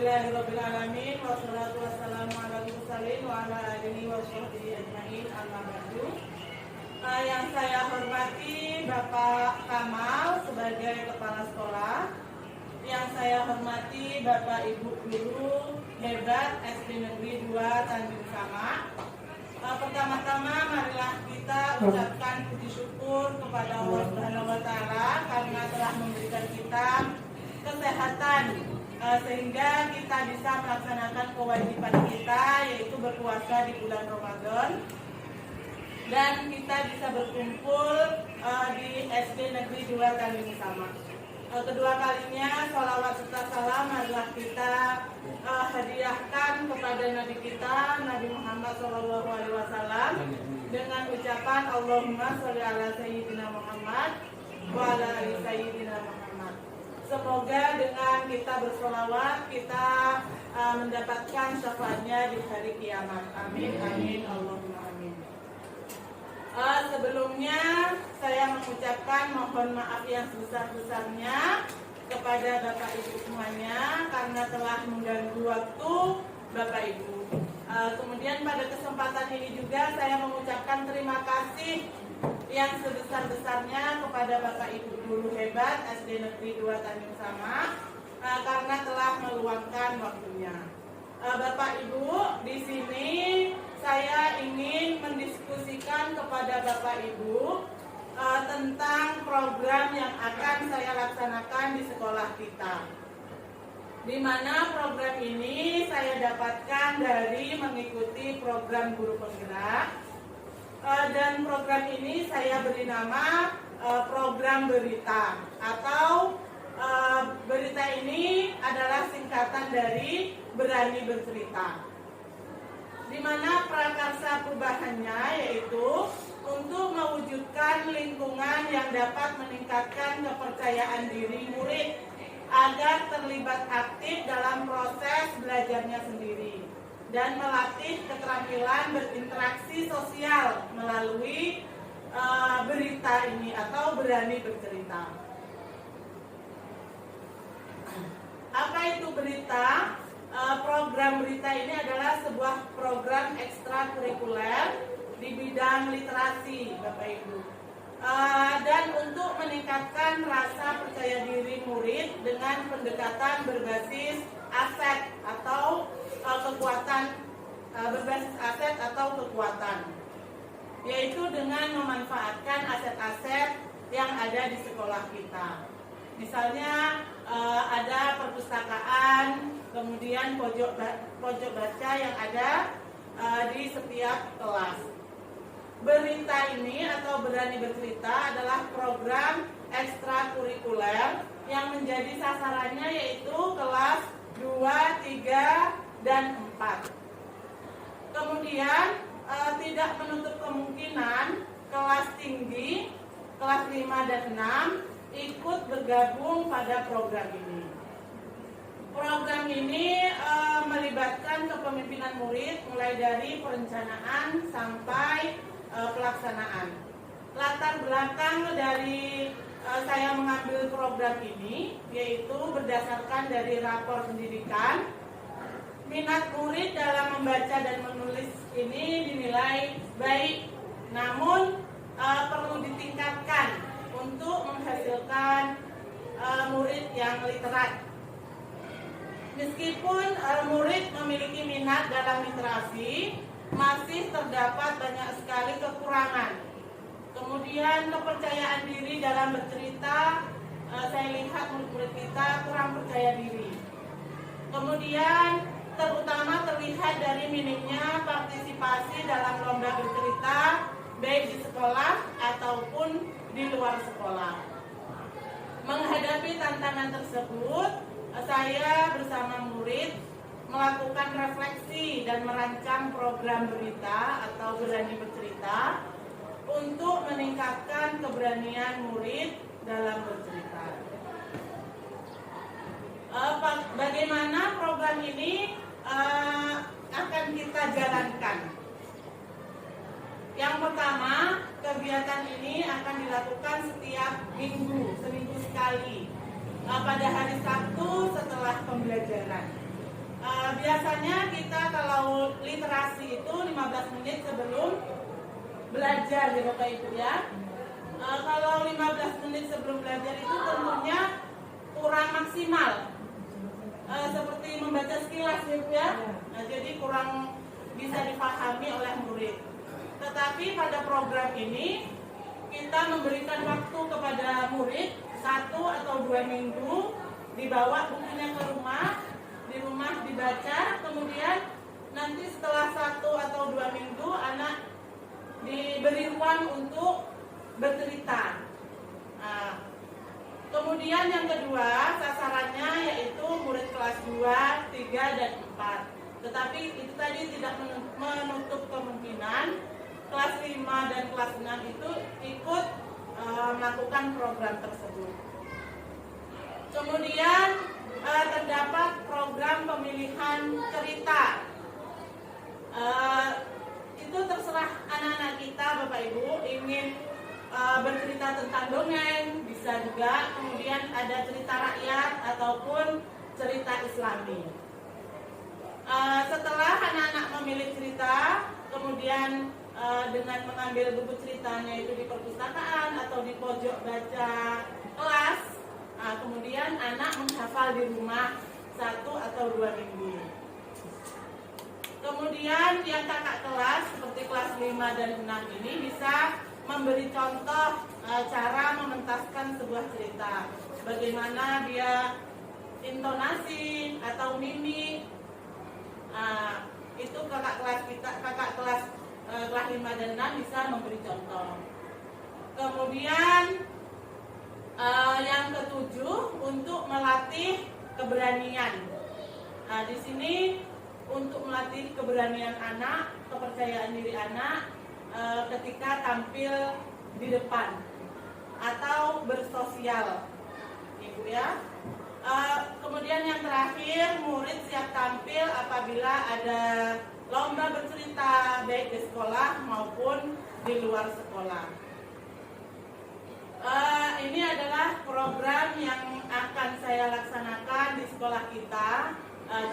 Alhamdulillahirrabbilalamin. Wassalatu wassalamu ala mursalin wa ala alihi wa sahbihi ajma'in. Amma ba'du. Yang saya hormati Bapak Kamal sebagai Kepala Sekolah. Yang saya hormati Bapak Ibu Guru hebat SD Negeri 2 Tanjung Sama. Pertama-tama marilah kita ucapkan puji syukur kepada Allah Subhanahu wa taala karena telah memberikan kita kesehatan sehingga kita bisa melaksanakan kewajiban kita, yaitu berpuasa di bulan Ramadan, dan kita bisa berkumpul di SD Negeri 2 Tanjung Sama. Kedua kalinya sholawat serta salam adalah kita hadiahkan kepada Nabi kita, Nabi Muhammad SAW, dengan ucapan Allahumma sholli ala sayyidina Muhammad wa ala ali sayyidina Muhammad. Semoga dengan kita bersolawat kita mendapatkan syafaatnya di hari kiamat. Amin, amin, Allahumma amin. Sebelumnya saya mengucapkan mohon maaf yang sebesar-besarnya kepada Bapak Ibu semuanya karena telah mengganggu waktu Bapak Ibu. Kemudian pada kesempatan ini juga saya mengucapkan terima kasih yang sebesar-besarnya kepada Bapak Ibu guru hebat SD Negeri 2 Tanjung Sama karena telah meluangkan waktunya. Bapak Ibu, di sini saya ingin mendiskusikan kepada Bapak Ibu tentang program yang akan saya laksanakan di sekolah kita. Di mana program ini saya dapatkan dari mengikuti program guru penggerak, dan program ini saya beri nama program berita, atau berita ini adalah singkatan dari berani bercerita. Di mana prakarsa perubahannya yaitu untuk mewujudkan lingkungan yang dapat meningkatkan kepercayaan diri murid agar terlibat aktif dalam proses belajarnya sendiri dan melatih keterampilan berinteraksi sosial melalui berita ini atau berani bercerita. Apa itu berita? Program berita ini adalah sebuah program ekstrakurikuler di bidang literasi, Bapak Ibu. Dan untuk meningkatkan rasa percaya diri murid dengan pendekatan berbasis aset atau kekuatan, berbasis aset atau kekuatan, yaitu dengan memanfaatkan aset-aset yang ada di sekolah kita. Misalnya ada perpustakaan, kemudian pojok baca yang ada di setiap kelas. Berita ini atau berani bercerita adalah program ekstrakurikuler yang menjadi sasarannya yaitu kelas 2, 3, dan 4. Kemudian tidak menutup kemungkinan kelas tinggi, kelas 5 dan 6 ikut bergabung pada program ini. Program ini melibatkan kepemimpinan murid mulai dari perencanaan sampai pelaksanaan. Latar belakang dari saya mengambil program ini yaitu berdasarkan dari rapor pendidikan. Minat murid dalam membaca dan menulis ini dinilai baik, namun perlu ditingkatkan untuk menghasilkan murid yang literat. Meskipun murid memiliki minat dalam literasi, masih terdapat banyak sekali kekurangan. Kemudian kepercayaan diri dalam bercerita, saya lihat murid-murid kita kurang percaya diri. Kemudian terutama terlihat dari minimnya partisipasi dalam lomba bercerita, baik di sekolah ataupun di luar sekolah. Menghadapi tantangan tersebut, saya bersama murid melakukan refleksi dan merancang program berita atau berani bercerita untuk meningkatkan keberanian murid dalam bercerita. Bagaimana program ini akan kita jalankan? Yang pertama, kegiatan ini akan dilakukan setiap minggu, seminggu sekali, pada hari Sabtu setelah pembelajaran. Biasanya kita kalau literasi itu 15 menit sebelum belajar ya Bapak Ibu ya. Kalau 15 menit sebelum belajar itu tentunya kurang maksimal. Seperti membaca sekilas ya Bu ya. Nah, jadi kurang bisa dipahami oleh murid. Tetapi pada program ini kita memberikan waktu kepada murid 1 atau 2 minggu, dibawa bukunya ke rumah, di rumah dibaca, kemudian nanti setelah 1 atau 2 minggu anak diberi ruang untuk bercerita. Nah, kemudian yang kedua sasarannya yaitu murid kelas 2, 3, dan 4. Tetapi itu tadi tidak menutup kemungkinan kelas 5 dan kelas 6 itu ikut melakukan program tersebut. Kemudian terdapat program pemilihan cerita. Itu terserah anak-anak kita Bapak Ibu ingin bercerita tentang dongeng, bisa juga. Kemudian ada cerita rakyat ataupun cerita Islami. Setelah anak-anak memilih cerita, kemudian dengan mengambil buku ceritanya itu di perpustakaan atau di pojok baca kelas, kemudian anak menghafal di rumah 1 atau 2 minggu. Kemudian yang kakak kelas seperti kelas 5 dan 6 ini bisa memberi contoh cara mementaskan sebuah cerita. Bagaimana dia intonasi atau mimik. Itu kakak kelas kita, kakak kelas 5 dan 6 bisa memberi contoh. Kemudian yang ketujuh untuk melatih keberanian. Di sini untuk melatih keberanian anak, kepercayaan diri anak ketika tampil di depan atau bersosial, Ibu ya. Kemudian yang terakhir, murid siap tampil apabila ada lomba bercerita baik di sekolah maupun di luar sekolah. Ini adalah program yang akan saya laksanakan di sekolah kita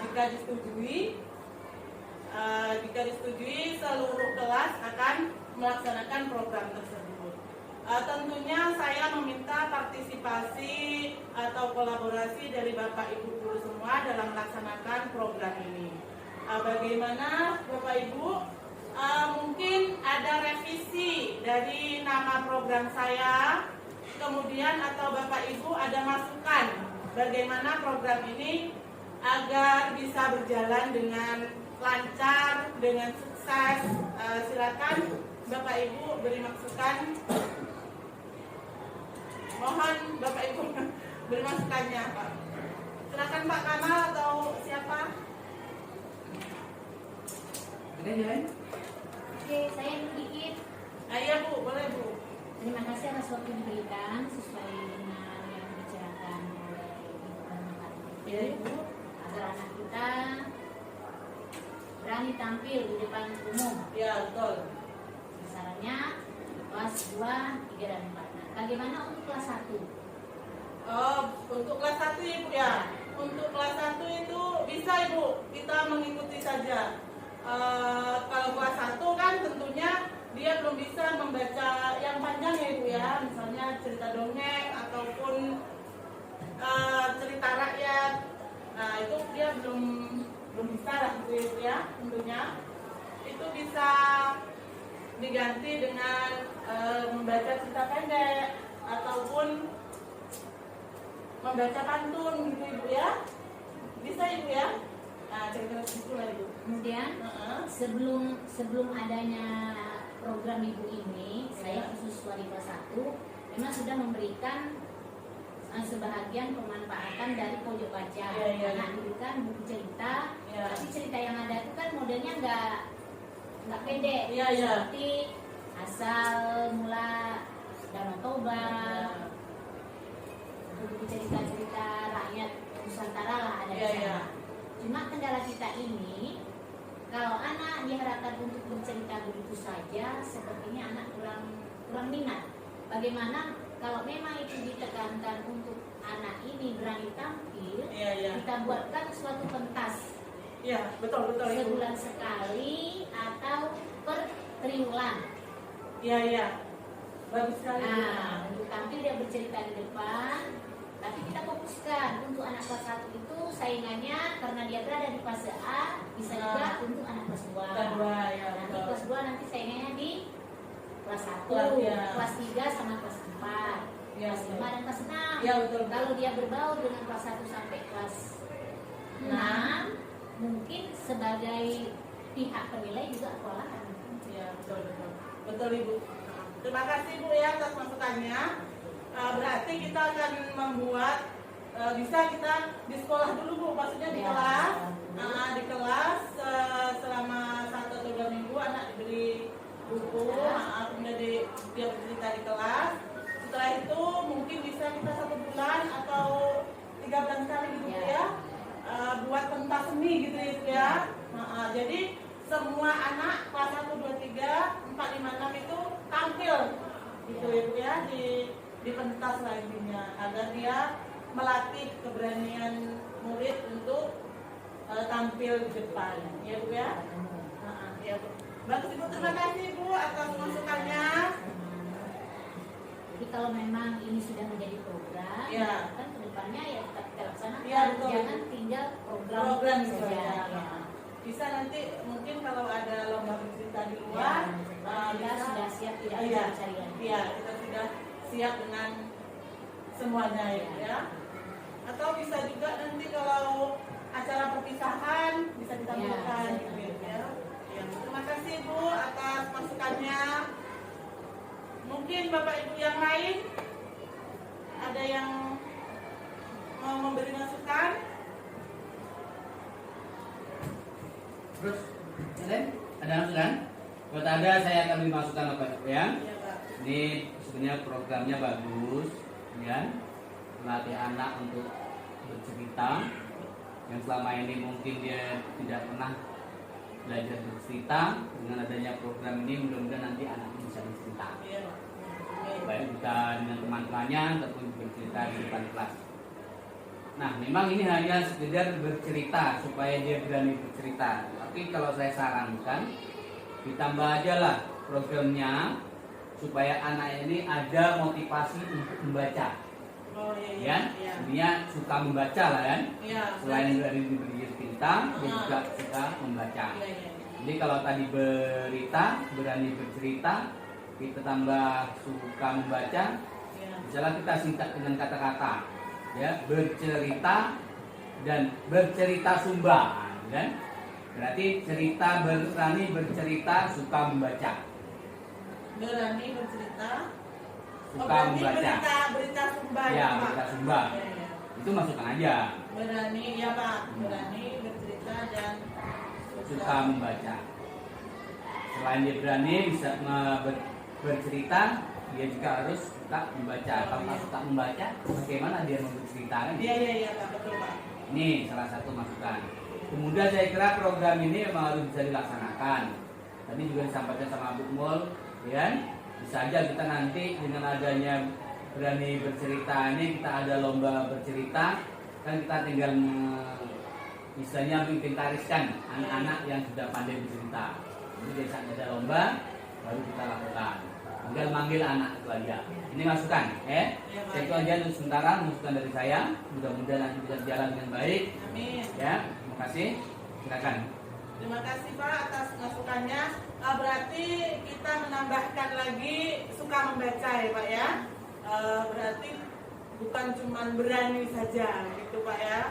jika disetujui. Jika disetujui, seluruh kelas akan melaksanakan program tersebut. Tentunya saya meminta partisipasi atau kolaborasi dari Bapak Ibu guru semua dalam melaksanakan program ini. Bagaimana Bapak Ibu? Mungkin ada revisi dari nama program saya, kemudian atau Bapak Ibu ada masukan bagaimana program ini agar bisa berjalan dengan lancar, dengan sukses. Silakan Bapak Ibu beri masukan. Mohon Bapak Ibu beri masukannya, Pak. Silakan Pak Kamal atau siapa? Oke, saya sedikit. Iya Bu, boleh Bu. Terima kasih atas waktu yang diberikan sesuai dengan yang dibicarakan oleh Ibu dan Bapak Ibu, agar anak kita berani tampil di depan umum. Ya, betul. Sasarannya kelas 2, 3, dan 4. Nah, bagaimana untuk kelas 1? Untuk kelas 1 Ibu ya. Untuk kelas 1 itu bisa Ibu, kita mengikuti saja. Kalau kelas 1 kan tentunya dia belum bisa membaca yang panjang ya Ibu ya. Misalnya cerita dongeng ataupun cerita rakyat. Nah, itu dia belum bisa lah gitu Ibu ya, tentunya. Itu bisa diganti dengan membaca cerita pendek ataupun membaca pantun gitu Ibu ya. Bisa Ibu ya. Nah, cerita gitu lah Ibu. Kemudian sebelum adanya program Ibu ini, saya khusus wali kelas 1 memang sudah memberikan sebahagian pemanfaatan dari pojok baca. Karena diberikan buku cerita, tapi cerita yang ada itu kan modelnya nggak pendek, seperti asal mula Danau Toba, buku cerita-cerita rakyat Nusantara lah ada di sana. Cuma kendala kita ini, kalau anak diharapkan untuk bercerita begitu saja, sepertinya anak kurang minat. Bagaimana kalau memang itu ditekankan untuk anak ini berani tampil, kita buatkan suatu pentas Iya, betul betul Ibu. Sebulan sekali atau per triwulan. Iya iya. Bagus sekali. Nah, untuk tampil dia bercerita di depan, tapi kita fokuskan untuk anak kelas 1 itu saingannya karena dia berada di fase A, bisa juga untuk anak kelas 2. Kedua ya. Nanti Betul. kelas 2 nanti saingannya di kelas 1, Ya. kelas 3 sama kelas 4, Ya, kelas 5 dan kelas 6. Iya betul. Kalau dia berbaur dengan kelas 1 sampai kelas 6, mungkin sebagai pihak penilai juga kewalahan. Iya betul betul. Betul Ibu. Terima kasih Bu ya atas masukannya. Berarti kita akan membuat bisa kita di sekolah dulu Bu, maksudnya di Ya, kelas. sekolah dulu. Di kelas selama 1 atau 2 minggu anak diberi buku, kemudian dia bercerita di kelas. Setelah itu mungkin bisa kita 1 bulan atau 3 bulan sekali gitu Ya. ya, buat pentas seni gitu ya Ibu ya. Jadi semua anak kelas 1, 2, 3, 4, 5, 6 itu tampil gitu ya Bu ya di pentas lah intinya, agar dia melatih keberanian murid untuk tampil di depan ya Bu ya. Ya Bu. Bagus Ibu, terima kasih Bu atas masukannya. Jadi kalau memang ini sudah menjadi program, Ya. kan kedepannya ya tetap kita laksanakan. Ya, betul. Jangan tinggal program Saja. ya. Bisa nanti mungkin kalau ada lomba bercerita di Ya, luar, kita sudah siap tidak Iya. cari-carian. Iya, kita sudah siap dengan semuanya ya. Atau bisa juga nanti kalau acara perpisahan bisa ditampilkan Ya, gitu ya. Ya, terima kasih Bu atas masukannya. Mungkin Bapak Ibu yang lain ada yang mau memberi masukan? Terus, ada masukan? Kalau tak ada, saya akan beri masukan apa ya? Iya Pak. Ini sebenarnya programnya bagus, ya. Melatih anak untuk bercerita. Yang selama ini mungkin dia tidak pernah belajar bercerita. Dengan adanya program ini, mudah-mudahan nanti anak bisa bercerita. Iya Pak. Baik kita dengan teman-temannya ataupun bercerita di depan kelas. Nah, memang ini hanya sekedar bercerita supaya dia berani bercerita. Tapi kalau saya sarankan, ditambah aja lah programnya supaya anak ini ada motivasi untuk membaca. Oh iya iya. Ya, Iya. dia suka membaca lah kan. Iya. Selain dari diberi cerita, dia juga suka membaca. Iya iya. Jadi kalau tadi berita, berani bercerita, kita tambah suka membaca, Iya. misalnya kita singkat dengan kata-kata, ya, bercerita dan bercerita sumba, kan? Berarti cerita berani bercerita suka membaca, Berani bercerita. suka berarti membaca, berita sumba ya, Pak. berita sumba, Iya, iya. itu masukkan aja, Berani ya Pak, berani bercerita dan suka membaca. Selain dia berani bisa bercerita, dia juga harus suka membaca. Kalau nggak suka membaca, bagaimana dia mau bercerita kan? Iya iya iya Pak, betul Pak. Ini salah satu masukan. Kemudian saya kira program ini memang harus bisa dilaksanakan. Tadi juga disampaikan sama Bu Mul, ya, bisa aja kita nanti dengan adanya berani bercerita ini kita ada lomba bercerita, kan kita tinggal misalnya menginventariskan anak-anak yang sudah pandai bercerita. Jadi dari saat ada lomba baru kita lakukan. Tinggal manggil anak itu aja. Ini masukan, ya. Iya, Pak. Saya itu aja untuk sementara masukan dari saya. Mudah-mudahan nanti bisa berjalan dengan baik. Amin. Ya, terima kasih. Silakan. Terima kasih Pak atas masukannya. Berarti kita menambahkan lagi suka membaca ya Pak ya. Berarti bukan cuma berani saja gitu Pak ya.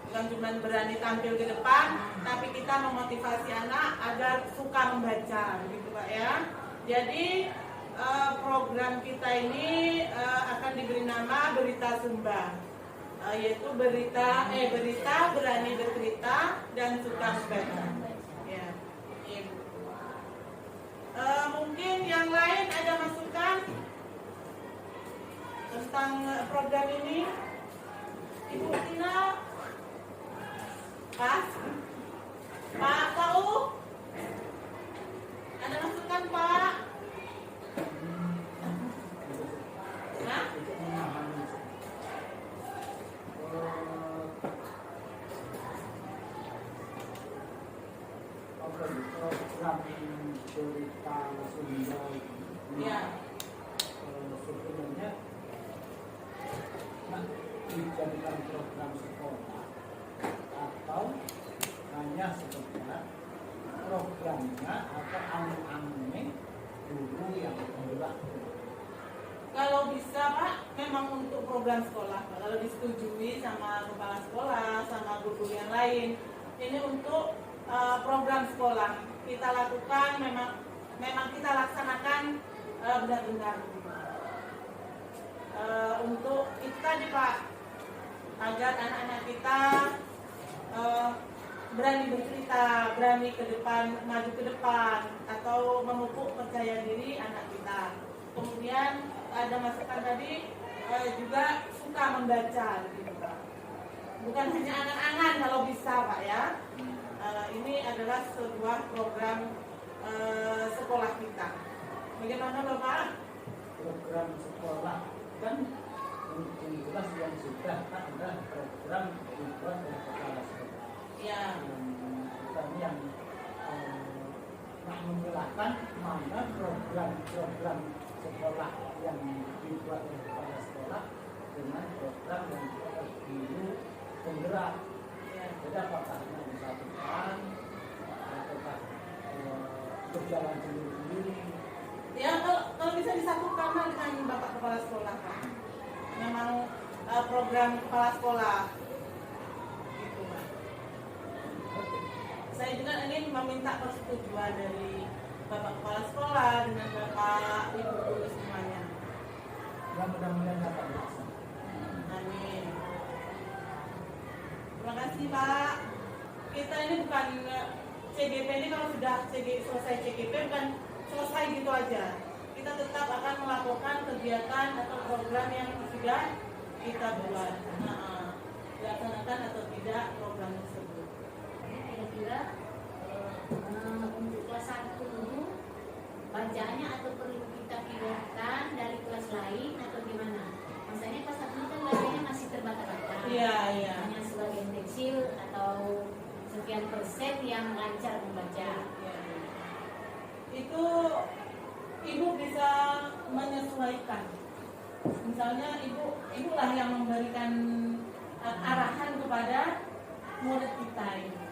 Bukan cuma berani tampil di depan, tapi kita memotivasi anak agar suka membaca gitu Pak ya. Jadi program kita ini akan diberi nama Berita Sumba. Yaitu berita berani bercerita dan suka membaca. Ya. Ibu. Mungkin yang lain ada masukan tentang program ini? Ibu Tina, Pak Pau, ada masukan Pak? Hah? program cerita Sunda ini Ya. sebenarnya dijadikan program sekolah atau hanya sekedar programnya atau anu-anunya guru yang bergerak. Kalau bisa Pak, memang untuk program sekolah Pak. Kalau disetujui sama kepala sekolah, sama guru yang lain, ini untuk program sekolah kita lakukan, memang kita laksanakan benar-benar. Untuk itu tadi Pak, agar anak-anak kita berani bercerita, berani ke depan, maju ke depan, atau memupuk percaya diri anak kita. Kemudian ada masukan tadi juga suka membaca, gitu Pak. Bukan hanya angan-angan kalau bisa Pak ya. Ini adalah sebuah program sekolah kita. Bagaimana Bapak? Program sekolah kan yang jelas yang sudah kan adalah program dibuat oleh kepala sekolah. Ya. Bukan yang menjelaskan mana program-program sekolah yang dibuat oleh kepala sekolah dengan program yang dibuat oleh guru penggerak. Jadi apakah hanya disatukan ataukah berjalan sendiri-sendiri? Ya, kalau bisa disatukan dengan Bapak Kepala Sekolah Pak. Memang program kepala sekolah. Gitu Pak. Saya juga ingin meminta persetujuan dari Bapak Kepala Sekolah dengan Bapak Ibu guru semuanya. Ya mudah-mudahan dapat dilaksanakan. Amin. Terima kasih Pak. Kita ini bukan CGP ini, kalau sudah selesai CGP bukan selesai gitu aja. Kita tetap akan melakukan kegiatan atau program yang sudah kita buat. Dilaksanakan atau tidak program tersebut. Kira-kira untuk kelas 1 dulu bacaannya atau perlu kita pindahkan dari kelas lain atau gimana? Maksudnya kelas 1 kan bacanya masih terbata-bata. Iya, iya. Hanya sebagian kecil atau sekian persen yang lancar membaca. Ya. Itu ibu bisa menyesuaikan. Misalnya ibulah yang memberikan arahan kepada murid kita ini.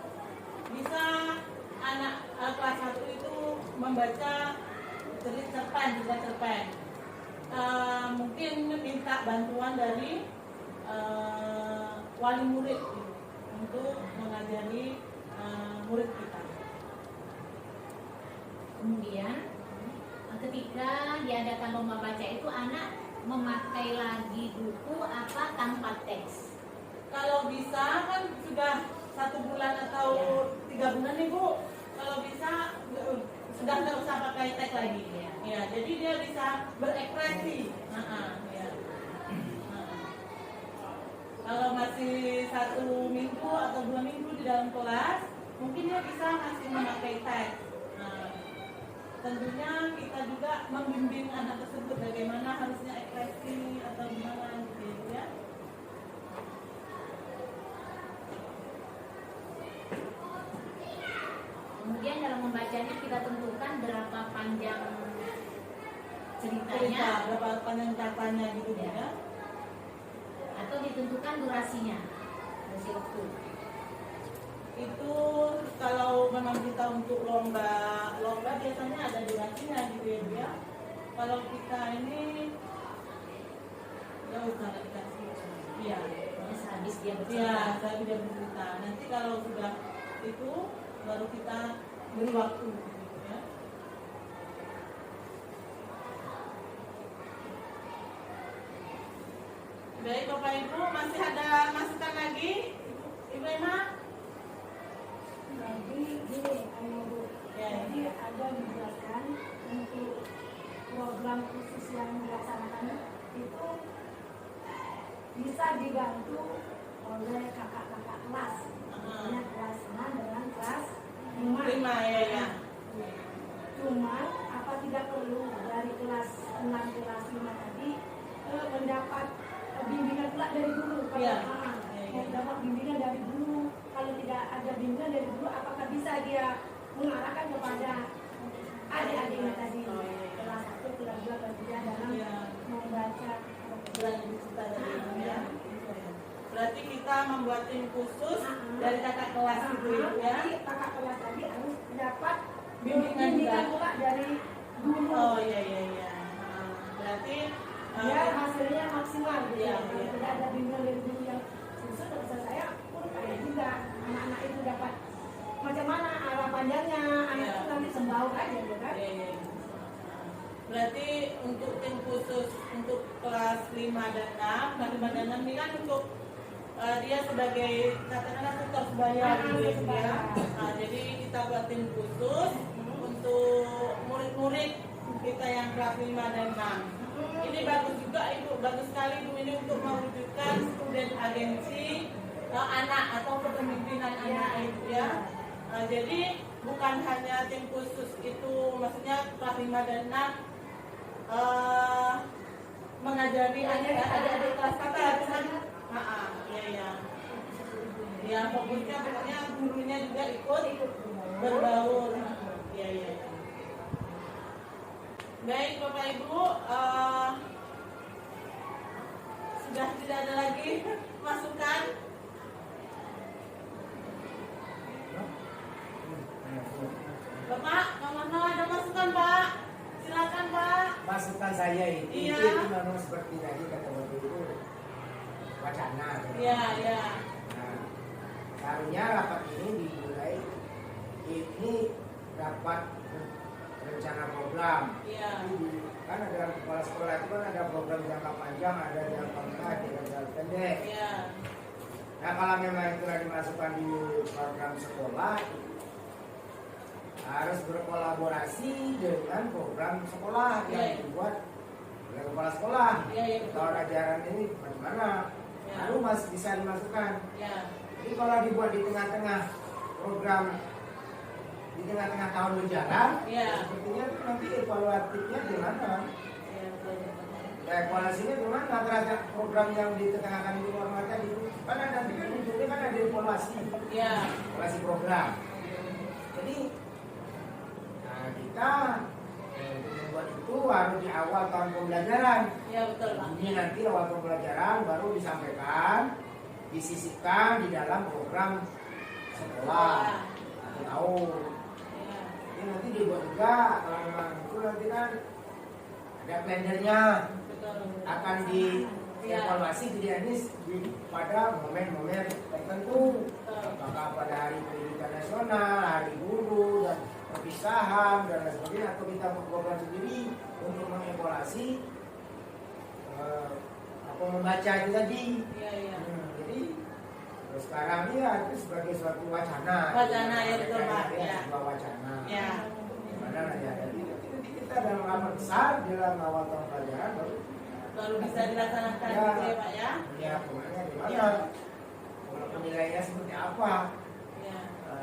Bisa anak kelas 1 itu membaca cerpen. Mungkin minta bantuan dari wali murid gitu, untuk mengajari murid kita. Kemudian ketika diadakan lomba baca itu anak memakai lagi buku apa tanpa teks? Kalau bisa kan sudah 1 bulan atau 3 bulan nih Bu, kalau bisa sudah nggak usah pakai teks lagi ya. Jadi dia bisa berekspresi. Ya. Kalau masih 1 minggu atau 2 minggu di dalam kelas, mungkin dia bisa masih memakai teks. Tentunya kita juga membimbing anak tersebut bagaimana harusnya ekspresi atau gimana gitu ya. Kemudian dalam membacanya kita tentukan berapa panjang ceritanya Berapa panjang katanya gitu ya. atau ditentukan durasi waktu. Itu kalau memang kita untuk lomba biasanya ada durasinya gitu ya dia. Kalau kita ini ya usah dikasih. Iya. Sehabis dia Iya, bercerita. saya tidak bercerita. Nanti kalau sudah itu baru kita beri waktu gitu ya. Baik Bapak Ibu, masih ada masukan lagi? Ibu Emma? Jadi gini, Bu. Ya. Jadi ada menjelaskan untuk program khusus yang dilaksanakan itu bisa dibantu oleh kakak-kakak kelas, misalnya kelas 6 dengan kelas 5. 5 ya. Cuma apa tidak perlu dari kelas 6 kelas 5 tadi mendapat bimbingan pula dari dulu. Kalau Iya. dapat bimbingan dari dulu, kalau tidak ada bimbingan dari dulu, apakah bisa dia mengarahkan kepada adik-adiknya tadi kelas 1, kelas 2, kelas 3 dalam Iya. membaca Bulan Cinta dari Ibu ya. Berarti kita membuat tim khusus dari kakak kelas itu ya. Jadi kakak kelas tadi harus dapat Bimbingan bimbingan juga. pula dari guru. Oh iya. Berarti Biar hasilnya maksimal gitu. Iya, Kalau iya. tidak ada bimbingan dari guru yang khusus, rasa saya pun kayak juga anak-anak itu dapat macam mana arah panjangnya, anak Iya. itu nanti sembaut aja gitu kan. Iya. Berarti untuk tim khusus untuk kelas 5 dan 6, kelas 5 dan 6 ini kan untuk dia sebagai katakanlah tutor sebaya gitu ya. Bu, ya. Nah, jadi kita buat tim khusus untuk murid-murid kita yang kelas 5 dan 6. Ini bagus juga Ibu, bagus sekali Ibu ini untuk mewujudkan student agensi anak atau kepemimpinan anak Ibu ya. Jadi bukan hanya tim khusus itu, maksudnya kelas 5 dan 6 mengajari adik-adik kelas kita, cuman iya. Ya fokusnya pokoknya gurunya juga ikut berbaur. Iya. Baik Bapak Ibu, sudah tidak ada lagi masukan. Bapak, Mama ada masukan Pak? Silakan Pak. Masukan saya itu, Iya. itu memang seperti tadi kata Bapak Ibu, wacana. Iya. Nah, seharusnya rapat ini dimulai, ini rapat rencana program. Iya. Kan ada kepala sekolah itu kan ada program jangka panjang, ada jangka menengah, ada jangka pendek. Iya. Nah kalau memang itu dimasukkan di program sekolah, harus berkolaborasi dengan program sekolah yang Iya. dibuat oleh kepala sekolah. Iya, betul. Tahun ajaran ini bagaimana? Ya. Lalu masih bisa dimasukkan. Iya. Jadi kalau dibuat di tengah-tengah program, di tengah-tengah tahun berjalan, Iya. sepertinya itu nanti evaluatifnya gimana? Iya, betul. Ya, evaluasinya gimana terhadap program yang ditengahkan di luar tadi? Kan ada nanti kan ujungnya kan ada evaluasi, Iya. evaluasi program. Jadi kita untuk membuat itu harus di awal tahun pembelajaran. Iya, betul Pak. Ini nanti awal pembelajaran baru disampaikan, disisipkan di dalam program sekolah atau tahun. Iya. Ini nanti dibuat juga kalau memang itu nanti kan ada kalendernya Betul. akan dievaluasi pada momen-momen tertentu. Apakah pada hari pendidikan nasional, hari guru dan perpisahan dan lain sebagainya, atau kita program sendiri untuk mengevaluasi apa membaca itu tadi. Iya. Jadi sekarang ini ya itu sebagai suatu wacana. Wacana, ya, betul, Pak. Ya, Ya. sebuah wacana. Iya. Gimana ya? Jadi nanti kita dalam rapat besar dalam awal tahun pelajaran Baru bisa dilaksanakan Ya. gitu ya Pak ya. ya pokoknya gimana? Ya. Kalau penilaiannya seperti apa? Iya.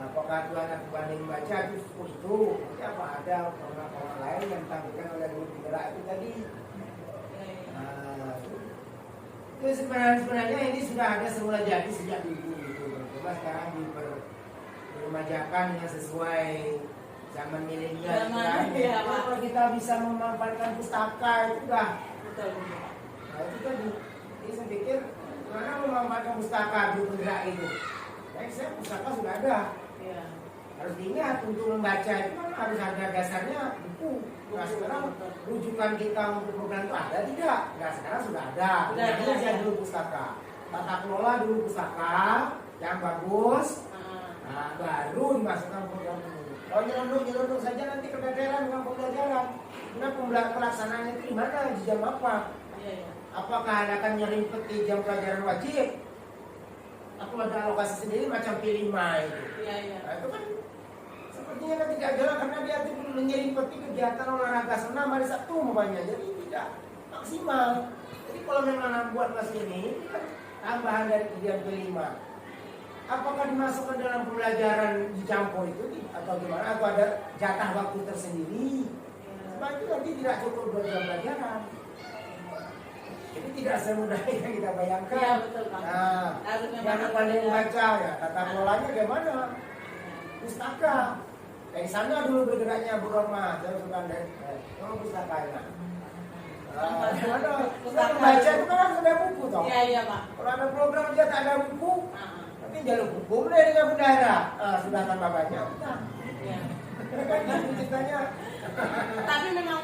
Apakah itu anak banding baca itu itu? Nanti apa ada orang-orang lain yang ditampilkan oleh guru penggerak itu tadi? Iya. Nah, itu sebenarnya ini sudah ada semula jadi sejak dulu gitu. Coba sekarang diremajakan dengan sesuai zaman milenial. Zaman, iya, Pak. Kalau kita bisa memanfaatkan pustaka itu dah. Betul. Nah itu tadi. Jadi saya pikir mana memanfaatkan pustaka guru penggerak itu. Baik, saya pustaka sudah ada. Iya. Harus diingat untuk membaca itu kan harus ada dasarnya buku. Nah sekarang rujukan kita untuk program itu ada tidak? Nah sekarang sudah ada. Sudah ada, Ini saya ya. dulu pustaka. Tata kelola dulu pustaka yang bagus. Nah baru dimasukkan program ini. Kalau nyelundup saja nanti keteteran dengan pembelajaran. Kemudian pelaksanaannya itu di mana? Di jam apa? Iya. Apakah akan nyerimpet di jam pelajaran wajib? Atau ada alokasi sendiri macam P5 itu? Iya. Nah, itu kan sepertinya kan tidak jalan karena dia itu menyerimpeti kegiatan olahraga senam hari Sabtu umpamanya, jadi tidak maksimal. Jadi kalau memang buat kelas ini kan tambahan dari kegiatan P5. Apakah dimasukkan dalam pembelajaran di Jampo itu atau gimana? Atau ada jatah waktu tersendiri? Sebab itu nanti tidak cukup 2 jam pelajaran. Jadi tidak semudah yang kita bayangkan. Iya, betul, Pak. Nah, Harus memang yang pandai membaca ya, tata kelolanya bagaimana? Pustaka. Dari sana dulu bergeraknya Bu Roma, saya bukan dari pustakanya. Sudah membaca itu kan harus ada buku toh. Iya, iya, Pak. Kalau ada program dia tak ada buku, Nah, tapi jalur buku mulai dengan bendara. Sudah tambah banyak. Nah, iya. kan gitu ceritanya. Tapi memang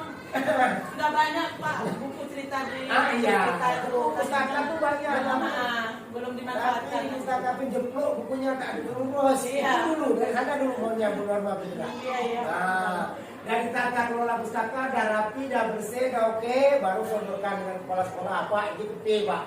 sudah banyak Pak buku cerita di Iya. kita itu. Pustaka tuh banyak. Belum Tapi dimanfaatkan. pustaka pinjempluk bukunya tak diurus. Iya. Itu dulu dari sana dulu maunya Bu Roma bergerak. Iya, iya. Nah, dari tata kelola pustaka udah rapi, udah bersih, udah oke, baru sodorkan dengan kepala sekolah apa ini gede Pak.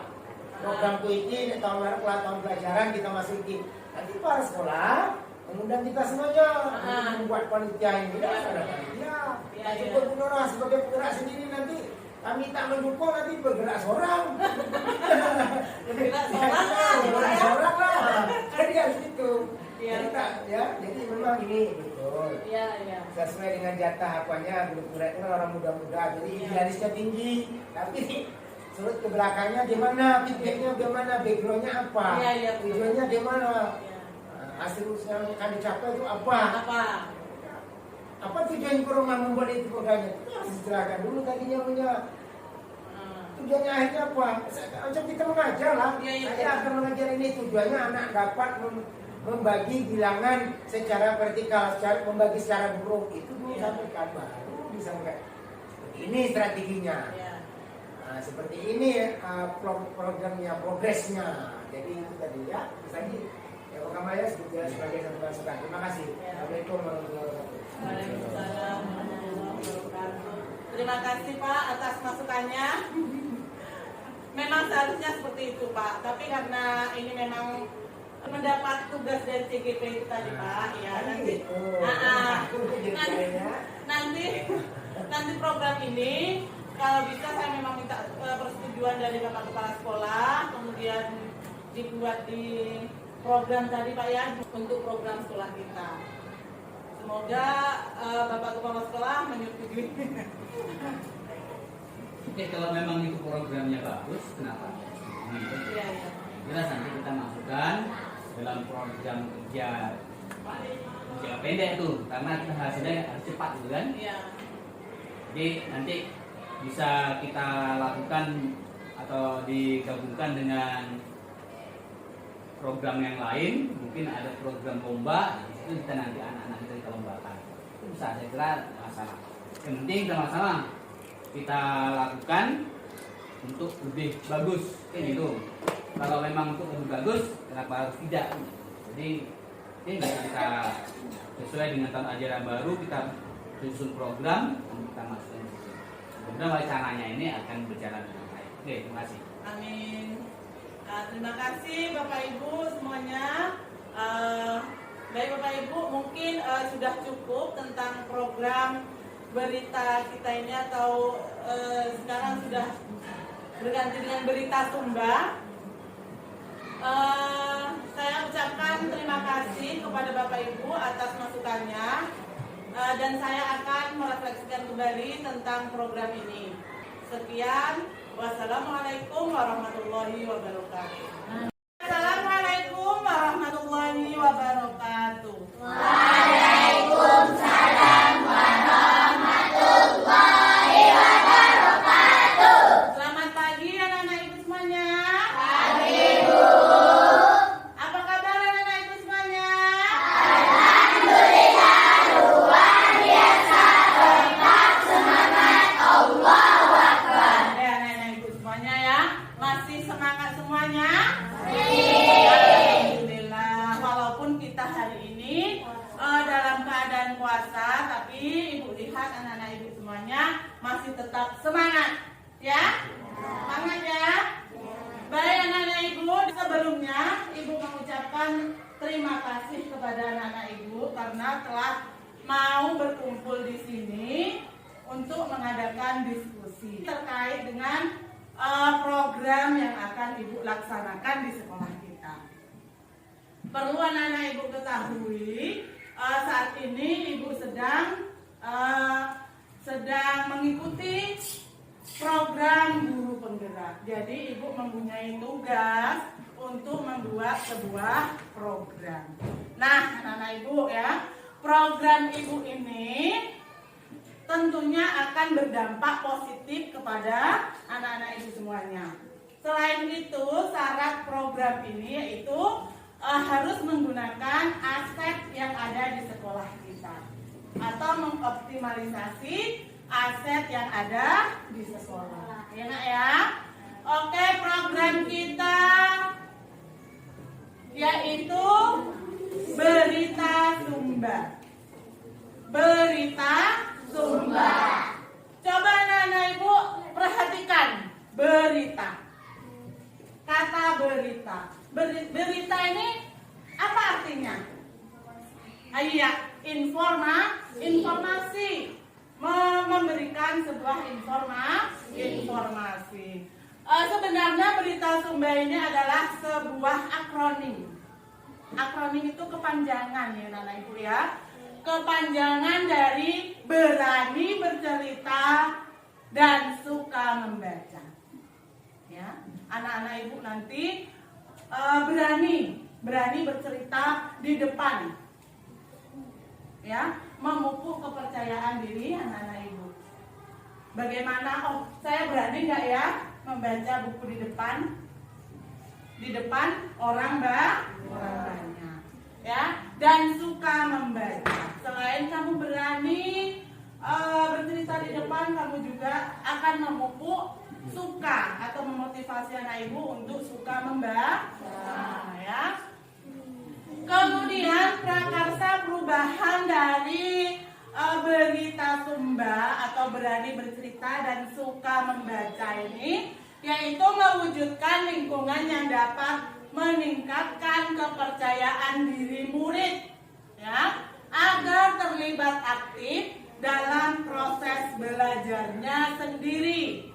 Program ini tahun pelajaran kita masukin. Nanti para sekolah mengundang kita semuanya untuk membuat panitia ini. Tidak ada panitia. Iya, iya. Cukup Bu Nora sebagai penggerak sendiri nanti kami tak mendukung nanti bergerak seorang. Bergerak seorang lah, Bergerak ya. seorang lah. Kan dia harus gitu. Iya. Jadi tak, ya, jadi memang ini betul. Iya, iya. Sesuai dengan jatah apanya, guru-guru itu kan orang muda-muda, jadi Iya. idealisnya tinggi. Tapi surut ke belakangnya gimana, feedbacknya gimana, backgroundnya apa, Iya, iya. tujuannya gimana, Iya. hasil yang akan dicapai itu apa. Apa? Tujuan Kurma membuat itu programnya? Itu harus dijelaskan dulu tadinya punya. Tujuannya akhirnya apa? Macam kita mengajar lah. Iya, iya. Saya akan mengajar ini tujuannya anak dapat membagi bilangan secara vertikal, membagi secara buruk. Itu dulu Iya. sampaikan, baru disampaikan. Ini strateginya. Iya. Nah, seperti ini programnya, progresnya. Jadi itu tadi ya. Lagi ya Pak ya sebagai satu masukan. Terima kasih. Assalamualaikum warahmatullahi wabarakatuh. Waalaikumsalam warahmatullahi wabarakatuh. Terima kasih Pak atas masukannya. Memang seharusnya seperti itu Pak, tapi karena ini memang mendapat tugas dari CGP itu tadi Pak, ya nanti, nanti program ini kalau bisa saya memang minta persetujuan dari Bapak Kepala Sekolah, kemudian dibuat di program tadi Pak ya untuk program sekolah kita. Semoga Bapak Kepala Sekolah menyetujui. Oke, kalau memang itu programnya bagus, kenapa? Iya, iya. Jelas nanti kita masukkan dalam program kerja pendek tuh, karena kita hasilnya harus cepat gitu kan. Iya. Jadi nanti bisa kita lakukan atau digabungkan dengan program yang lain, mungkin ada program lomba, di situ kita nanti anak-anak kita kita lombakan. Itu bisa, saya kira masalah. Yang penting sama-sama kita lakukan untuk lebih bagus, kayak gitu. Kalau memang untuk lebih bagus, kenapa harus tidak? Jadi ini kita sesuai dengan tahun ajaran baru, kita susun program untuk kita masukkan. Kemudian wacananya ini akan berjalan dengan baik. Oke, terima kasih. Amin. Terima kasih Bapak Ibu semuanya. Baik Bapak Ibu, mungkin sudah cukup tentang program berita kita ini atau sekarang sudah berganti dengan berita Sumba. Saya ucapkan terima kasih kepada Bapak Ibu atas masukannya dan saya akan merefleksikan kembali tentang program ini. Sekian, wassalamualaikum warahmatullahi wabarakatuh. Assalamualaikum warahmatullahi wabarakatuh. Waalaikumsalam warahmatullahi wabarakatuh. Selamat pagi anak-anak ibu semuanya. Pagi Bu. Apa kabar anak-anak ibu semuanya? Alhamdulillah luar biasa. Tetap semangat, Allahu Akbar. Anak-anak ibu semuanya ya, masih semangat semuanya? Alhamdulillah. Walaupun kita hari ini dalam keadaan puasa, tapi ibu lihat anak-anak ibu semuanya masih tetap semangat, ya? Semangat ya? Baik anak-anak ibu, sebelumnya ibu mengucapkan terima kasih kepada anak-anak ibu karena telah mau berkumpul di sini untuk mengadakan diskusi terkait dengan program yang akan ibu laksanakan di sekolah kita. Perlu anak-anak ibu ketahui, saat ini ibu sedang mengikuti program guru penggerak. Jadi ibu mempunyai tugas untuk membuat sebuah program. Nah, anak-anak ibu ya, program ibu ini tentunya akan berdampak positif kepada anak-anak ibu semuanya. Selain itu, syarat program ini yaitu harus menggunakan aset yang ada di sekolah kita atau mengoptimalisasi aset yang ada di sekolah. Ya nak ya? Oke, program kita yaitu Berita Sumba. Berita Sumba. Coba anak-anak ibu perhatikan berita. Kata berita. Berita ini apa artinya? Iya, informasi. Memberikan sebuah informasi. Sebenarnya Berita Sumba ini adalah sebuah akronim. Akronim itu kepanjangan ya anak ibu ya. Kepanjangan dari berani bercerita dan suka membaca. Ya, anak-anak ibu nanti berani bercerita di depan. Ya, memupuk kepercayaan diri anak-anak ibu. Bagaimana? Saya berani nggak ya membaca buku di depan orang banyak, ya, dan suka membaca. Selain kamu berani bercerita di depan, kamu juga akan memupuk suka atau memotivasi anak ibu untuk suka membaca, ya. Kemudian prakarsa perubahan dari Berita Sumba atau berani bercerita dan suka membaca ini yaitu mewujudkan lingkungan yang dapat meningkatkan kepercayaan diri murid, ya, agar terlibat aktif dalam proses belajarnya sendiri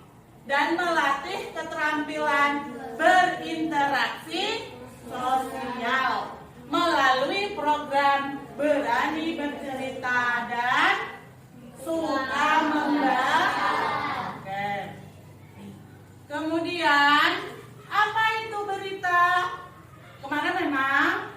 dan melatih keterampilan berinteraksi sosial melalui program Berani Bercerita dan Suka Membaca. Oke. Kemudian apa itu berita? Kemarin memang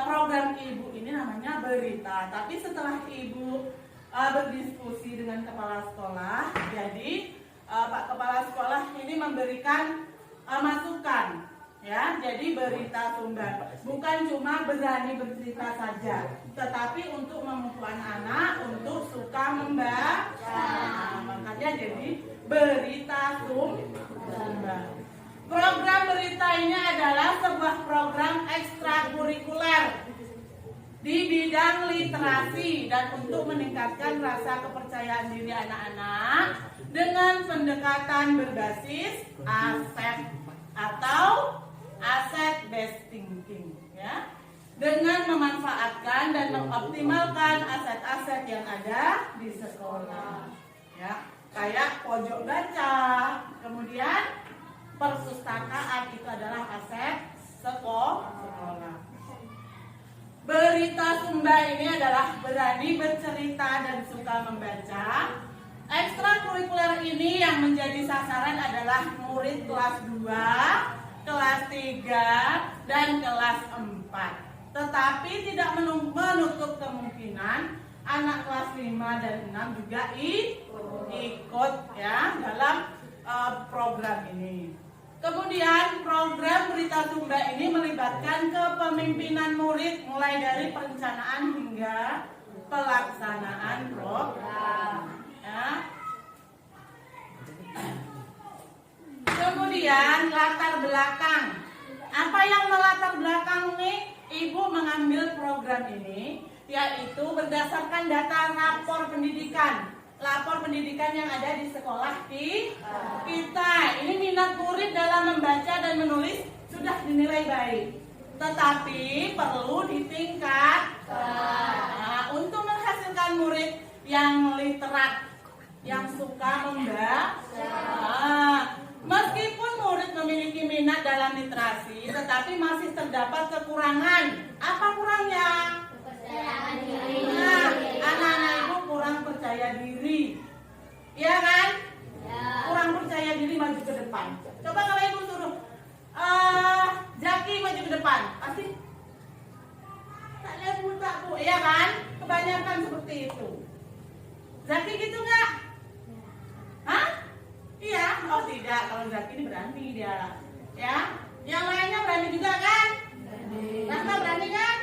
program ibu ini namanya berita, tapi setelah ibu berdiskusi dengan kepala sekolah, jadi Pak Kepala Sekolah ini memberikan masukan. Ya, jadi Berita Sumba bukan cuma berani bercerita saja, tetapi untuk memupuk anak untuk suka membaca. Makanya jadi Berita Sumba. Program berita ini adalah sebuah program ekstrakurikuler di bidang literasi dan untuk meningkatkan rasa kepercayaan diri anak-anak dengan pendekatan berbasis aset atau asset based thinking, ya, dengan memanfaatkan dan mengoptimalkan aset-aset yang ada di sekolah, ya, kayak pojok baca, kemudian perpustakaan itu adalah aset sekolah. Berita Sumba ini adalah berani bercerita dan suka membaca. Ekstrakurikuler ini yang menjadi sasaran adalah murid kelas 2, kelas 3, dan kelas 4. Tetapi tidak menutup kemungkinan anak kelas 5 dan 6 juga ikut ya dalam program ini. Kemudian program Berita Sumba ini melibatkan kepemimpinan murid mulai dari perencanaan hingga pelaksanaan program. Ya. Kemudian latar belakang. Apa yang melatar belakang nih? Ibu mengambil program ini yaitu berdasarkan data rapor pendidikan. Lapor pendidikan yang ada di sekolah kita. Ini minat murid dalam membaca dan menulis sudah dinilai baik. Tetapi perlu ditingkatkan untuk menghasilkan murid yang literat, yang suka membaca. Meskipun murid memiliki minat dalam literasi, tetapi masih terdapat kekurangan. Apa kurangnya? Kepercayaan diri. Nah, anak-anak ibu kurang percaya diri, ya kan? Ya. Kurang percaya diri maju ke depan. Coba kalau ibu suruh Jaki maju ke depan, pasti tak lihat buta nggak Bu? Iya kan? Kebanyakan seperti itu. Zaki gitu nggak? Hah? Iya? Oh tidak, kalau Zaki ini berani dia. Ya? Yang lainnya berani juga kan? Nasta berani kan?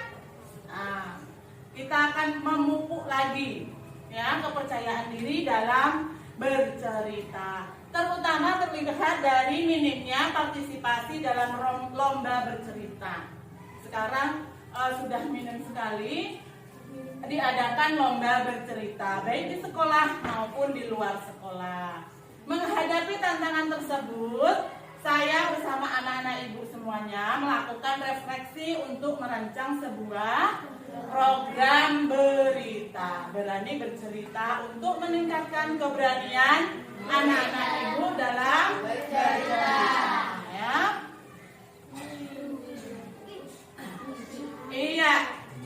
Nah, kita akan memupuk lagi ya kepercayaan diri dalam bercerita. Terutama terlihat dari minimnya partisipasi dalam lomba bercerita. Sekarang sudah minim sekali diadakan lomba bercerita, baik di sekolah maupun di luar sekolah. Menghadapi tantangan tersebut, saya bersama anak-anak ibu semuanya melakukan refleksi untuk merancang sebuah program berita, berani bercerita untuk meningkatkan keberanian anak-anak ibu dalam bercerita. Ya. Iya,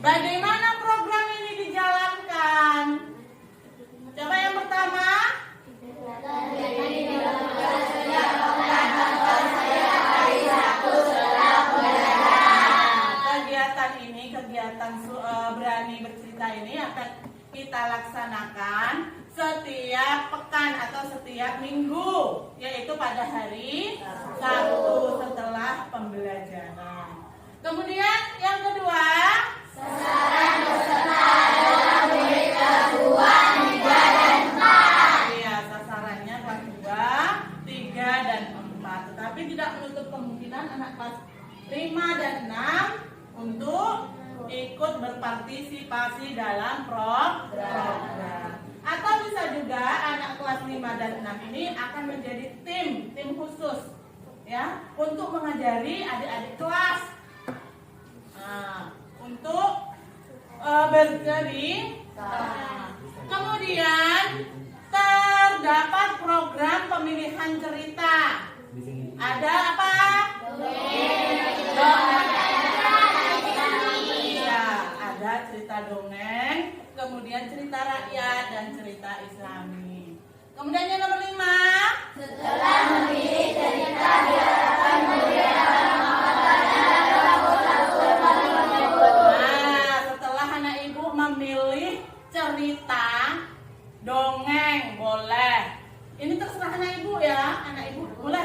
bagaimana program ini dijalankan? Coba yang pertama. Kegiatan berani bercerita ini akan kita laksanakan setiap pekan atau setiap minggu, yaitu pada hari Sabtu setelah pembelajaran. Kemudian yang kedua, sasaran peserta dalam unit kelas 2, 3, dan 4. Iya, sasarannya kelas 2, 3, dan 4. Tetapi tidak menutup kemungkinan anak kelas 5 dan 6 untuk ikut berpartisipasi dalam program. Atau bisa juga anak kelas 5 dan 6 ini akan menjadi tim khusus ya untuk mengajari adik-adik kelas untuk bercerita. Kemudian terdapat program pemilihan cerita. Ada apa? Dongeng. Ada cerita dongeng, kemudian cerita rakyat dan cerita Islami. Kemudian yang nomor 5, setelah memilih cerita diharapkan setelah anak ibu memilih cerita dongeng boleh. Ini terserah anak ibu ya, anak ibu boleh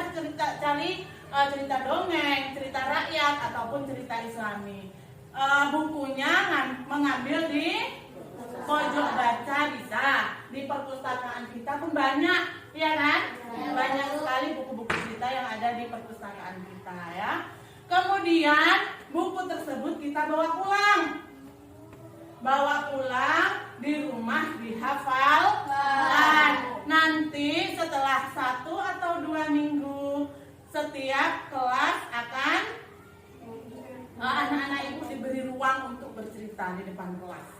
cari cerita dongeng, cerita rakyat ataupun cerita Islami. Bukunya mengambil di pojok baca bisa, di perpustakaan kita pun banyak, ya kan? Banyak sekali buku-buku cerita yang ada di perpustakaan kita ya. Kemudian buku tersebut kita bawa pulang di rumah dihafalkan. Nanti setelah 1 atau 2 minggu setiap kelas akan anak-anak ibu diberi ruang untuk bercerita di depan kelas,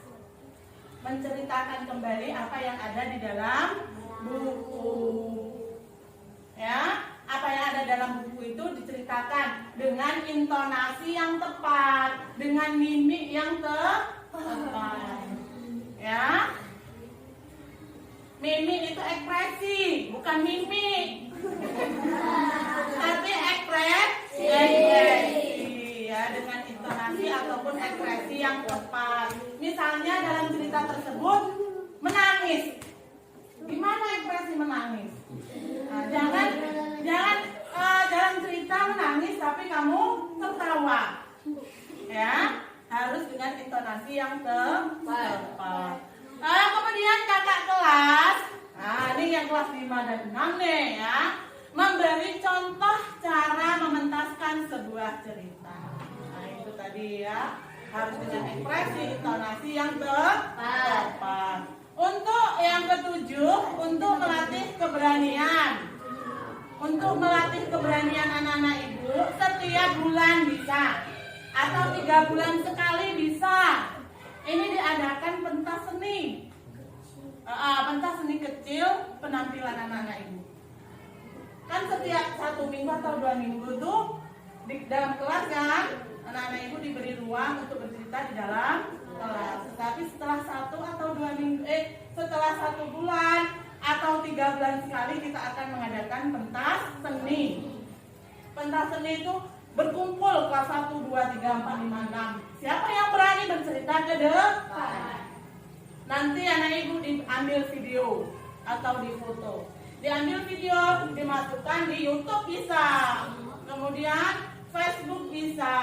menceritakan kembali apa yang ada di dalam buku ya. Apa yang ada dalam buku itu diceritakan dengan intonasi yang tepat, dengan mimik yang tepat ya. Mimik itu ekspresi, bukan mimik. Tapi ekspresi ya, dengan intonasi ataupun ekspresi yang tepat. Misalnya dalam cerita tersebut menangis. Gimana ekspresi menangis? Nah, jangan dalam cerita menangis tapi kamu tertawa. Ya, harus dengan intonasi yang tepat. Kemudian kakak kelas, ini yang kelas 5 dan 6 nih ya, memberi contoh cara mementaskan sebuah cerita. Nah itu tadi ya, harus dengan ekspresi, intonasi yang tepat. Untuk yang ketujuh, untuk melatih keberanian. Untuk melatih keberanian anak-anak ibu, setiap bulan bisa, atau 3 bulan sekali bisa. Ini diadakan pentas seni. Pentas seni kecil penampilan anak-anak ibu. Kan setiap 1 minggu atau 2 minggu tuh di dalam kelas kan, anak-anak ibu diberi ruang untuk bercerita di dalam kelas. Tetapi setelah 1 atau 2 minggu, setelah 1 bulan atau 3 bulan sekali kita akan mengadakan pentas seni. Pentas seni itu berkumpul kelas 1, 2, 3, 4, 5, 6. Siapa yang berani bercerita ke depan? Nanti anak ibu diambil video atau difoto. Diambil video, dimasukkan di YouTube bisa. Kemudian Facebook bisa,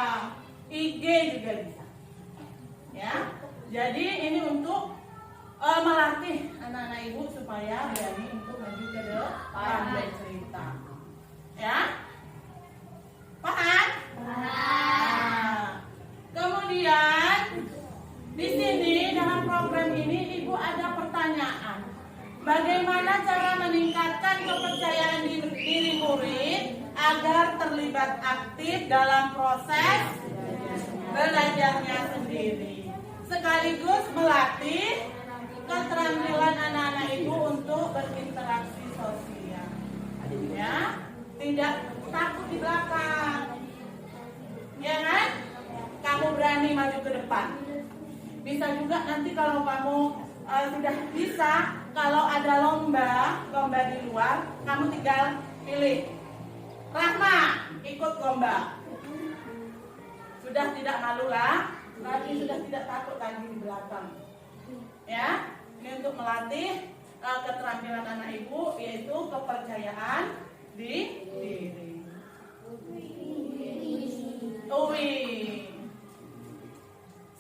IG juga bisa. Ya. Jadi ini untuk melatih anak-anak ibu supaya berani untuk maju ke depan bercerita. Ya. Paham? Nah, kemudian di sini dalam program ini ibu ada pertanyaan. Bagaimana cara meningkatkan kepercayaan diri murid agar terlibat aktif dalam proses belajarnya sendiri, sekaligus melatih keterampilan anak-anak ibu untuk berinteraksi sosial. Ya, tidak takut di belakang. Ya kan? Kamu berani maju ke depan. Bisa juga nanti kalau kamu sudah bisa, kalau ada lomba di luar, kamu tinggal pilih. Rahma, ikut lomba. Sudah tidak malu lah, tapi sudah tidak takut lagi di belakang. Ya, ini untuk melatih keterampilan anak ibu, yaitu kepercayaan diri.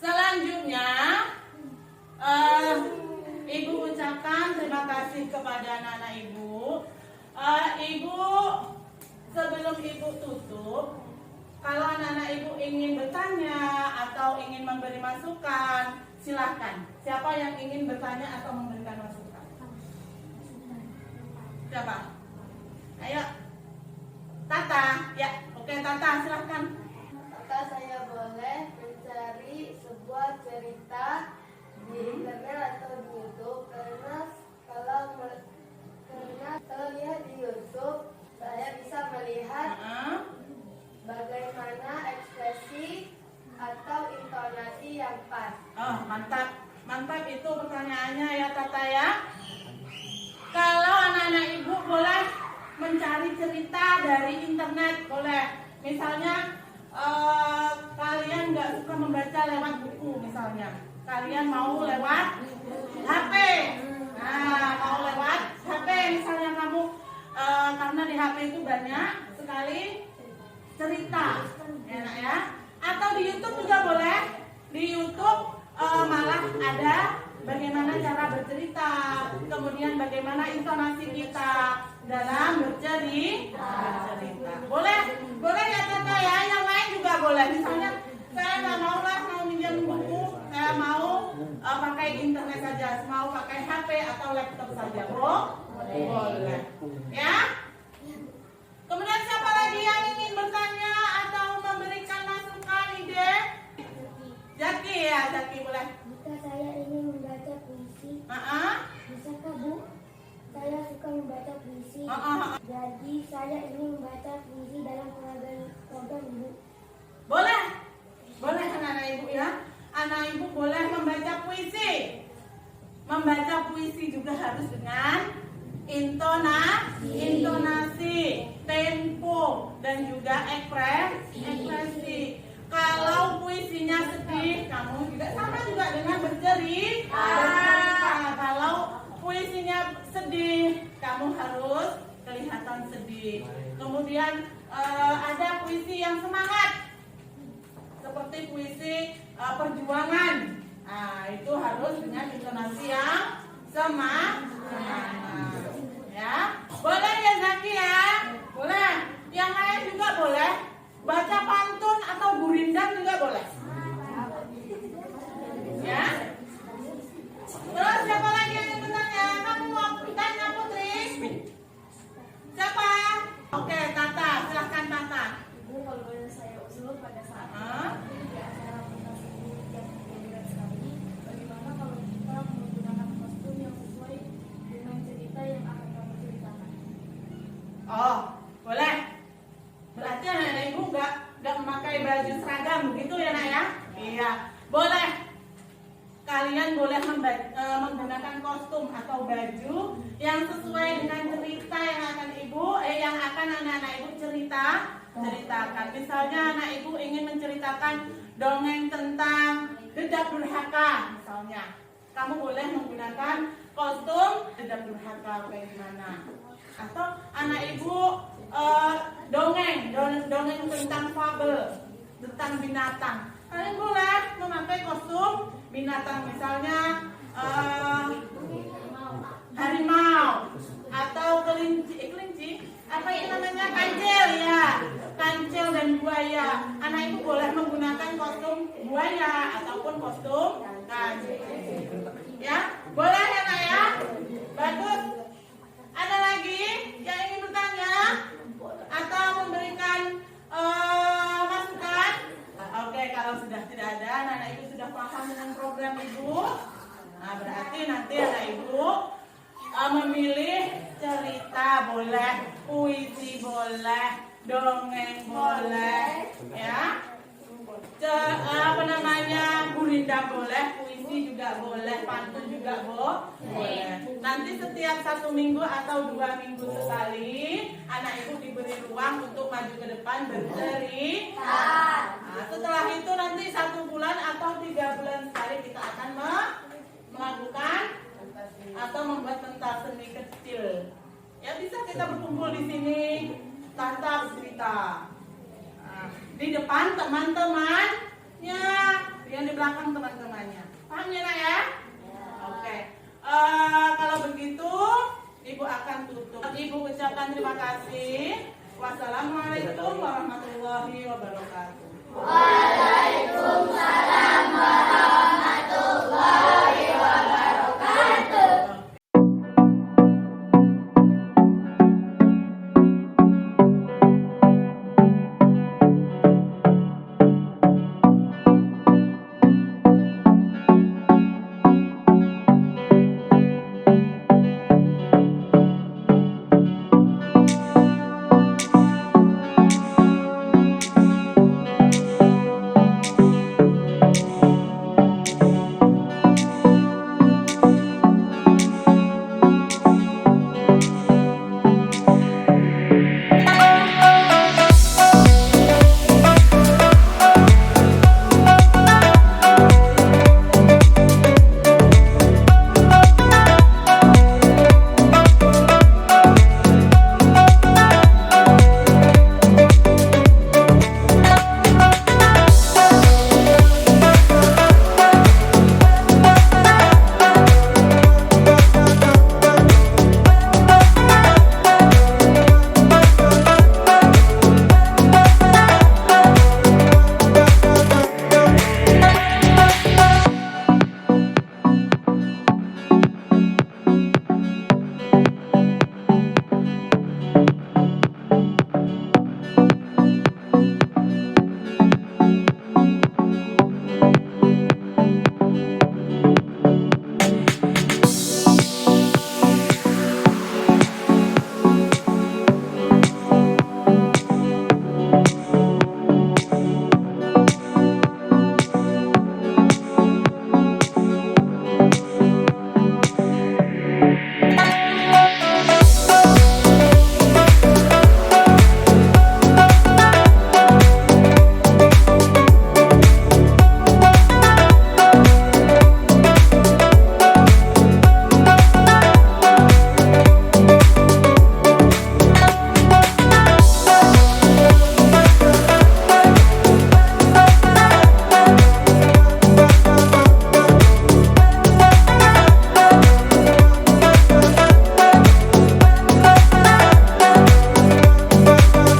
Selanjutnya, ibu ucapkan terima kasih kepada anak-anak ibu. Ibu, sebelum ibu tutup, kalau anak-anak ibu ingin bertanya atau ingin memberi masukan, silahkan. Siapa yang ingin bertanya atau memberikan masukan? Siapa? Ayo, Tata. Ya, oke Tata, silahkan. Maka saya boleh mencari sebuah cerita di internet atau di YouTube, karena kalau lihat di YouTube saya bisa melihat bagaimana ekspresi atau intonasi yang pas. Oh, mantap itu pertanyaannya ya Tata ya. Kalau anak-anak ibu boleh mencari cerita dari internet, boleh. Misalnya kalian nggak suka membaca lewat buku misalnya, kalian mau lewat HP. Nah, mau lewat HP misalnya kamu, karena di HP itu banyak sekali cerita, enak ya. Atau di YouTube juga boleh. Di YouTube malah ada bagaimana cara bercerita, kemudian bagaimana intonasi kita dalam bercerita. Boleh ya Tata ya. Yang lain juga boleh. Misalnya saya nggak mau minjem buku, saya mau pakai internet saja, mau pakai HP atau laptop saja, boleh. Ya. Kemudian siapa lagi yang ingin bertanya atau memberikan masukan, ide? Jaki ya, Jaki boleh. Jika saya ingin membaca puisi, Bisakah Bu? Saya suka membaca puisi. jadi saya ingin membaca puisi dalam program Ibu. Boleh anak-anak ibu ya. Anak ibu boleh membaca puisi. Membaca puisi juga harus dengan intonasi, tempo, dan juga ekspresi. Kalau puisinya sedih, kamu juga sama juga dengan bercerita. Kalau puisinya sedih, kamu harus kelihatan sedih. Kemudian ada puisi yang semangat, seperti puisi perjuangan. Nah, itu harus dengan intonasi yang semangat. Ya, boleh ya Zaki ya, boleh. Yang lain juga boleh. Baca pantun atau gurindam juga boleh. Ya. Terus siapa lagi yang ingin bertanya? Kamu mau bertanya Putri? Siapa? Oke, Tata, silahkan Tata. Ibu, kalau boleh saya usul pada saat di acara pentas seni yang berbeda sekali, bagaimana kalau kita menggunakan kostum yang sesuai dengan cerita yang akan kamu ceritakan? Oh, boleh. Berarti anak-anak ibu nggak memakai baju seragam begitu ya nak ya? Iya, boleh. Kalian boleh menggunakan kostum atau baju yang sesuai dengan cerita yang akan anak-anak ibu ceritakan. Misalnya anak ibu ingin menceritakan dongeng tentang Dedak Durhaka misalnya. kamu boleh menggunakan kostum tidak durhaka kayak gimana. Atau anak ibu dongeng tentang fabel, tentang binatang. Kalian boleh memakai kostum binatang, misalnya harimau atau kelinci, apa itu namanya, kancil ya, kancil dan buaya. Anak ibu boleh menggunakan kostum buaya ataupun kostum kancil. Ya, boleh ya nak ya? Bagus. Ada lagi yang ingin bertanya atau memberikan masukan? Oke, kalau sudah tidak ada, anak ibu sudah paham dengan program ibu. Nah, berarti nanti anak ibu memilih cerita boleh, puisi boleh, dongeng boleh, ya. Gurinda boleh, puisi juga boleh, pantun juga boleh. Nanti setiap 1 minggu atau 2 minggu sekali, anak ibu diberi ruang untuk maju ke depan bercerita. Nah, setelah itu nanti 1 bulan atau 3 bulan sekali kita akan melakukan atau membuat pentas seni kecil. Ya, bisa kita berkumpul di sini, tanpa cerita. Nah, di depan teman-temannya, yang di belakang teman-temannya. Paham ya nak ya? Oke. Kalau begitu, ibu akan tutup. Ibu ucapkan terima kasih. Wassalamualaikum warahmatullahi wabarakatuh.